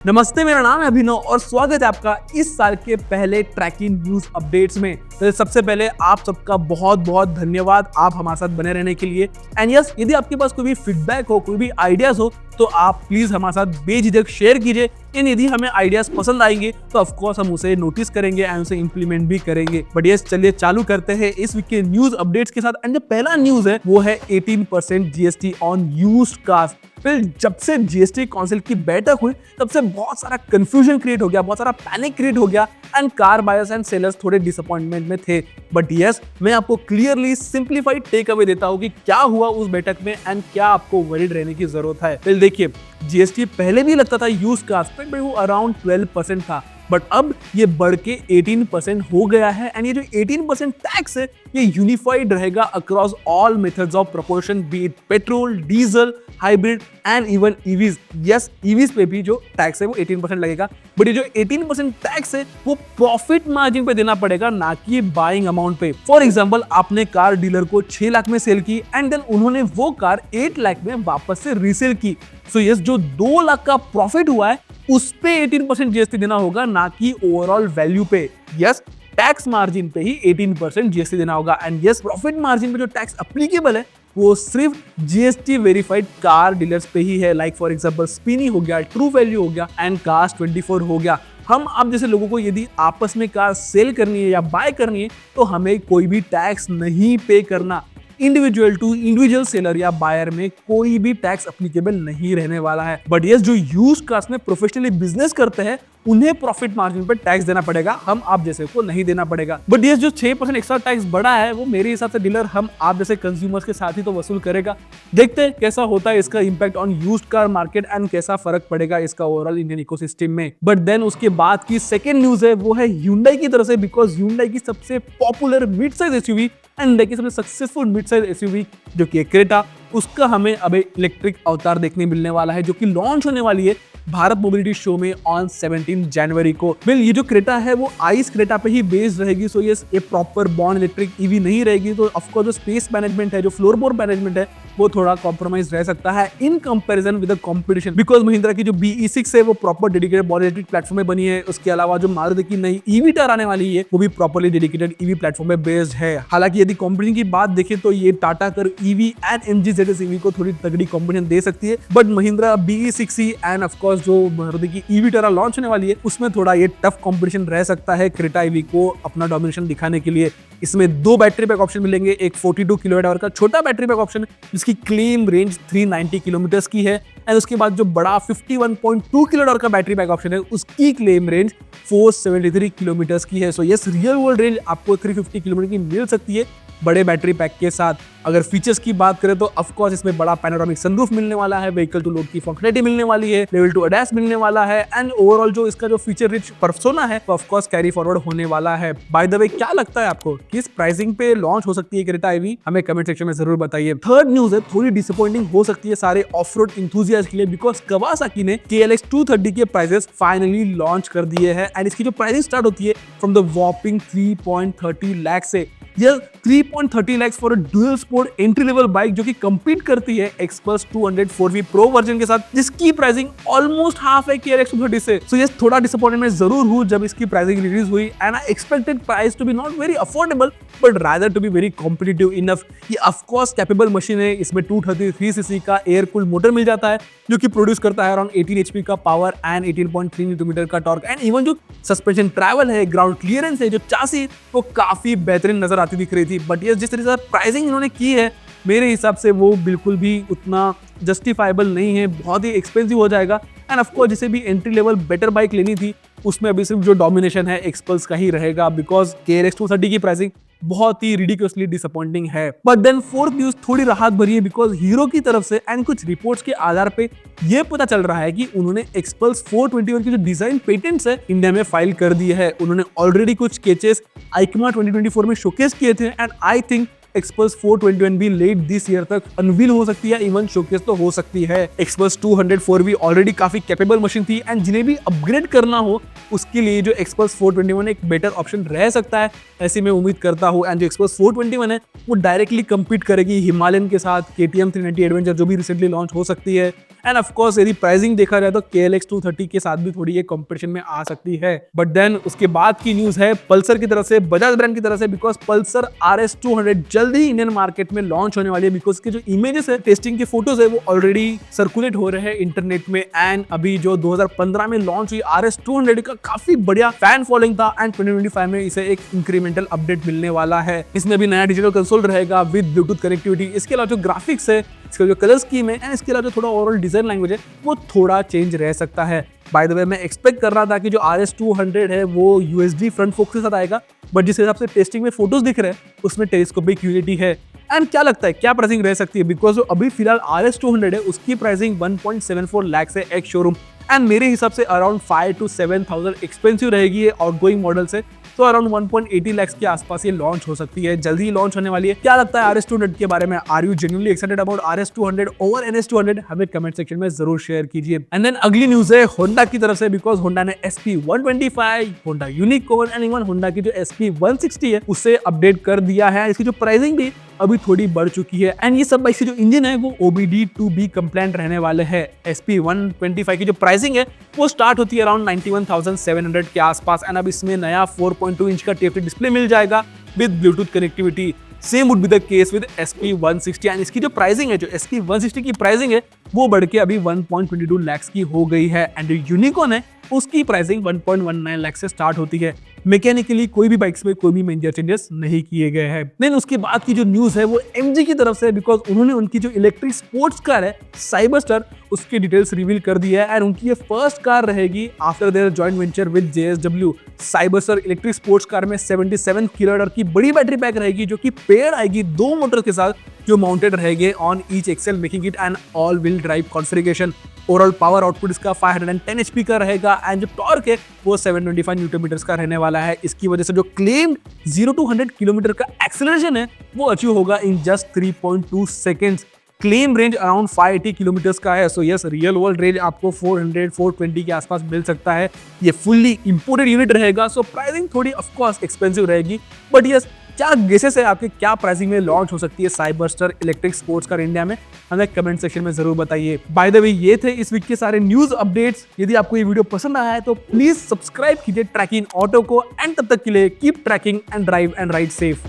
नमस्ते, मेरा नाम है अभिनव और स्वागत है आपका इस साल के पहले ट्रैकिंग न्यूज अपडेट्स में। तो सबसे पहले आप सबका बहुत बहुत धन्यवाद आप हमारे साथ बने रहने के लिए। एंड यस, यदि आपके पास कोई भी फीडबैक हो, कोई भी आइडियाज हो, तो आप प्लीज हमारे साथ बेझिझक शेयर कीजिए। एंड यदि हमें आइडियाज पसंद आएंगे तो ऑफकोर्स हम उसे नोटिस करेंगे एंड उसे इंप्लीमेंट भी करेंगे। बट यस, चलिए चालू करते हैं इस वीक के न्यूज अपडेट्स के साथ। एंड जो पहला न्यूज है वो है 18% जीएसटी ऑन यूज्ड कार्स। फिर जब से जीएसटी काउंसिल की बैठक हुई तब से बहुत सारा कंफ्यूजन क्रिएट हो गया, बहुत सारा पैनिक क्रिएट हो गया and car buyers and sellers थोड़े डिसअपॉइंटमेंट में थे। बट यस, मैं आपको क्लियरली सिंप्लीफाइड टेक अवे देता हूं कि क्या हुआ उस बैठक में एंड क्या आपको वरीड रहने की जरूरत है। फिर देखिए, जीएसटी पहले भी लगता था यूज्ड कार्स पे, वो अराउंड 12% था, बट अब ये बढ़ के 18% हो गया है। एंड ये जो 18% टैक्स है ये यूनिफाइड रहेगा across all methods of proportion, B it petrol, diesel, hybrid and even EVs. Yes, EVs पे भी जो टैक्स है वो 18% लगेगा, बट ये जो 18% टैक्स है वो प्रॉफिट मार्जिन पे देना पड़ेगा, ना कि बाइंग अमाउंट पे। फॉर एग्जांपल, आपने कार डीलर को 6 लाख में सेल की एंड देन उन्होंने वो कार 8 लाख में वापस से रीसेल की। सो यस, जो 2 लाख का प्रॉफिट हुआ है उस पे 18% जीएसटी देना होगा, ना कि ओवरऑल वैल्यू पे। यस, टैक्स मार्जिन पे ही 18% जीएसटी देना होगा। एंड यस, प्रॉफिट मार्जिन पे जो टैक्स एप्लीकेबल है वो सिर्फ जीएसटी वेरीफाइड कार डीलर्स पे ही है। लाइक फॉर एग्जांपल स्पिनी हो गया, ट्रू वैल्यू हो गया एंड Cars24 हो गया। हम आप जैसे लोगों को यदि आपस में कार सेल करनी है या बाय करनी है तो हमें कोई भी टैक्स नहीं पे करना। इंडिविजुअल टू इंडिविजुअल सेलर या बायर में कोई भी टैक्स एप्लीकेबल नहीं रहने वाला है। बट यस, जो यूज्ड कार्स में प्रोफेशनली बिजनेस करते हैं उन्हें प्रॉफिट मार्जिन पर टैक्स देना पड़ेगा, हम आप जैसे को नहीं देना पड़ेगा। बट यस, जो 6% एक्स्ट्रा टैक्स बढ़ा है वो मेरे हिसाब से डीलर हम आप जैसे कंज्यूमर्स के साथ ही तो वसूल करेगा। देखते हैं कैसा होता है इसका impact on used car market and कैसा फर्क पड़ेगा इसका ओवरऑल इंडियन इकोसिस्टम में। बट देन उसके बाद की सेकेंड न्यूज है वो है Hyundai की तरफ से, बिकॉज Hyundai की सबसे popular mid size SUV and की सबसे सक्सेसफुल मिड साइज एसयूवी जो कि क्रेटा, उसका हमें अब इलेक्ट्रिक अवतार देखने मिलने वाला है, जो कि लॉन्च होने वाली है भारत मोबिलिटी शो में ऑन 17 जनवरी को। ये जो क्रेटा है वो आइस क्रेटा पे ही बेस्ड रहेगी। सो ये प्रॉपर बॉर्न इलेक्ट्रिक ईवी नहीं रहेगी, तो ऑफकोर्स जो स्पेस मैनेजमेंट है, जो फ्लोरबोर्ड मैनेजमेंट है, वो थोड़ा कॉम्प्रोमाइज रह सकता है in comparison with the competition. Because Mahindra की जो BE6 है वो proper dedicated born electric platform में बनी है। उसके अलावा जो मारुति की नई ईवीटर आने वाली है वो भी प्रॉपर्ली डेडिकेटेड ईवी प्लेटफॉर्म में बेस्ड है। हालांकि यदि कंपनी की बात देखें तो ये टाटा कर EV and MG ZS EV को थोड़ी तगड़ी कॉम्पिटिशन दे सकती है, but Mahindra BE6 and of course जो मारुति की ईवीटर लॉन्च होने वाली है उसमें थोड़ा ये टफ कंपटीशन रह सकता है क्रेटा ईवी को अपना डोमिनेशन दिखाने के लिए। इसमें 2 बैटरी पैक ऑप्शन मिलेंगे, एक 42 किलोवाट का छोटा बैटरी पैक ऑप्शन जिसकी क्लेम रेंज 390 किलोमीटर की है, एंड उसके बाद जो बड़ा 51.2 किलोवाट का बैटरी पैक ऑप्शन है उसकी क्लेम रेंज 473 किलोमीटर की है। So yes, real world range आपको 350 किलोमीटर की मिल सकती है बड़े बैटरी पैक के साथ। अगर फीचर्स की बात करें तो ऑफकोर्स इसमें बड़ा पैनोरामिक सनरूफ मिलने वाला है, व्हीकल टू लोड की फंक्शनलिटी मिलने वाली है, लेवल 2 ADAS मिलने वाला है, एंड ओवरऑल जो इसका जो फीचर रिच पर्सोना है वो ऑफकोर्स कैरी फॉरवर्ड होने वाला है। बाय द वे, क्या लगता है आपको किस प्राइसिंग पे लॉन्च हो सकती है क्रेटा ईवी? हमें कमेंट सेक्शन में जरूर बताइए। थर्ड न्यूज है, थोड़ी डिसअपॉइंटिंग हो सकती है सारे ऑफ रोड इंथुजियास्ट के लिए, बिकॉज Kawasaki ने KLX 230 के प्राइसेस फाइनली लॉन्च कर दिए हैं एंड इसकी जो प्राइसिंग स्टार्ट होती है फ्रॉम द वॉपिंग 3.30 लाख से। यह 3.30 lakh for dual sport entry level bike जो कि कंपीट करती है एक्सपल्स 200 4V प्रो वर्जन के साथ, जिसकी प्राइसिंग ऑलमोस्ट हाफ है KLX 230 से। सो यस, थोड़ा डिसअपॉइंटमेंट में जरूर हूं जब इसकी प्राइसिंग रिलीज हुई and I expected price to be not very affordable but rather to be very competitive enough. ये ऑफकोर्स कैपेबल मशीन है, इसमें 233cc का एयर कूल्ड मोटर मिल जाता है जो कि प्रोड्यूस करता है अराउंड 18 HP का पावर एंड 18.3 न्यूटन का टॉर्क, एंड इवन जो सस्पेंशन ट्रैवल है, ग्राउंड क्लियरेंस है, जो चासी वो काफी बेहतरीन नजर आती दिख रही थी। बट ये जिस तरीके से प्राइसिंग इन्होंने की है मेरे हिसाब से वो बिल्कुल भी उतना जस्टिफाइबल नहीं है, बहुत ही एक्सपेंसिव हो जाएगा। एंड ऑफकोर्स जिसे भी एंट्री लेवल बेटर बाइक लेनी थी उसमें अभी सिर्फ जो डोमिनेशन है एक्सपल्स का ही रहेगा, बिकॉज KLX 230 की प्राइसिंग बहुत ही रिडिकुलसली डिसअपॉइंटिंग है। बट देन फोर्थ न्यूज थोड़ी राहत भरी है, बिकॉज हीरो की तरफ से एंड कुछ रिपोर्ट्स के आधार पे ये पता चल रहा है कि उन्होंने एक्सपल्स 421 की जो डिजाइन पेटेंट्स है इंडिया में फाइल कर दिए है। उन्होंने ऑलरेडी कुछ स्केचेस EICMA 2024 में शोकेस किए थे एंड आई थिंक एक्सपल्स 421 भी लेट दिस ईयर तक अनवील हो सकती है, इवन शोकेस तो हो सकती है। एक्सपल्स 204 ऑलरेडी काफी कैपेबल मशीन थी एंड जिन्हें भी अपग्रेड करना हो उसके लिए जो एक्सपल्स 421 एक बेटर ऑप्शन रह सकता है, ऐसी मैं उम्मीद करता हूँ। एंड जो एक्सपल्स 421 है वो डायरेक्टली कम्पीट करेगी हिमालयन के साथ, KTM 390 एडवेंचर जो भी रिसेंटली लॉन्च हो सकती है, एंड ऑफ कोर्स यदि प्राइसिंग देखा जाए तो KLX 230 के साथ भी थोड़ी ये कंपटीशन में आ सकती है। बट देन उसके बाद की न्यूज है पल्सर की तरफ से, बजाज ब्रांड की तरफ से, बिकॉज पल्सर RS 200 जल्द ही इंडियन मार्केट में लॉन्च होने वाली है। बिकॉज के जो इमेजेस है, टेस्टिंग के फोटोज है, वो ऑलरेडी सर्कुलेट हो रहे हैं इंटरनेट में। एंड अभी जो 2015 में लॉन्च हुई RS 200 का काफी बढ़िया फैन फॉलोइंग था एंड 2025 में इसे एक इंक्रीमेंटल अपडेट मिलने वाला है। इसमें भी नया डिजिटल कंसोल रहेगा विद ब्लूटूथ कनेक्टिविटी। इसके अलावा जो ग्राफिक्स है, इसका जो कलर स्कीम है एंड इसके अलावा जो थोड़ा ओवरऑल डिजाइन लैंग्वेज है वो थोड़ा चेंज रह सकता है। बाय द वे मैं एक्सपेक्ट कर रहा था कि जो RS 200 है वो USD फ्रंट फोक के साथ आएगा, बट जिस हिसाब से टेस्टिंग में फोटोज दिख रहे हैं उसमें टेलीस्कोपिक यूनिटी है। एंड क्या लगता है क्या प्राइसिंग रह सकती है? बिकॉज जो अभी फिलहाल RS 200 है उसकी प्राइसिंग 1.74 लाख से एक्स शोरूम एंड मेरे हिसाब से अराउंड 5 to 7,000 एक्सपेंसिव रहेगी ये आउटगोइंग मॉडल से। तो अराउंड 1.80 लाख के आसपास ये लॉन्च हो सकती है, जल्दी ही लॉन्च होने वाली है। क्या लगता है RS 200 के बारे में? Are you genuinely excited about RS 200 over NS 200? हमें कमेंट सेक्शन में जरूर शेयर कीजिए। एंड देन अगली न्यूज है होंडा की तरफ से, बिकॉज होंडा ने SP 125, Honda Unicorn and even Honda की जो SP 160 है उसे अपडेट कर दिया है। इसकी जो प्राइसिंग भी अभी थोड़ी बढ़ चुकी है एंड ये सब इसकी जो इंजन है वो OBD2B कंप्लायंट रहने वाले हैं। SP 125 की जो प्राइसिंग है वो स्टार्ट होती है अराउंड 91,700 के आसपास एंड अब इसमें नया 4.2 इंच का TFT डिस्प्ले मिल जाएगा with Bluetooth connectivity. Same would be the case with SP 160 and इसकी जो प्राइसिंग है, जो SP 160 की प्राइसिंग है वो बढ़ के अभी 1.22 लाख की हो गई है एंड जो यूनिकॉर्न है उसकी प्राइसिंग 1.19 लाख से स्टार्ट होती है। मैकेनिकली कोई भी बाइक्स में कोई भी मेजर चेंजेस नहीं किए गए हैं। देन उसके बाद की जो न्यूज है वो MG की तरफ से, बिकॉज उन्होंने उनकी जो इलेक्ट्रिक स्पोर्ट्स कार है साइबरस्टर उसकी डिटेल्स रिवील कर दी है एंड उनकी ये फर्स्ट कार रहेगी after their joint venture with JSW। Cyberster electric sports car में 77 kWh की बड़ी बैटरी पैक रहेगी जो कि पेयर आएगी 2 मोटर के साथ जो माउंटेड रहेंगे on each axle, making it an all wheel drive configuration. Overall power output इसका 510 HP का रहेगा एंड जो टॉर्क है वो 725 न्यूटन मीटर्स का रहने वाला है। इसकी वजह से जो क्लेम्ड 0 to 100 किलोमीटर का एक्सेलरेशन है वो अचीव होगा in just 3.2 seconds. Claim range around 580 kilometres का है। So yes, real world range आपको 400-420 के आसपास मिल सकता है। ये फुल्ली इंपोर्टेड यूनिट रहेगा, सो प्राइसिंग थोड़ी ऑफ कोर्स एक्सपेंसिव रहेगी, बट यस क्या गेसेस है आपके, क्या प्राइसिंग में लॉन्च हो सकती है Cyberster electric sports car India में? हमें कमेंट सेक्शन में जरूर बताइए। बाय द वे ये थे इस वीक के सारे न्यूज अपडेट्स। यदि आपको ये वीडियो पसंद आया है तो प्लीज सब्सक्राइब कीजिए ट्रैकिंग ऑटो को एंड तब तक के लिए keep trekking and drive and ride safe.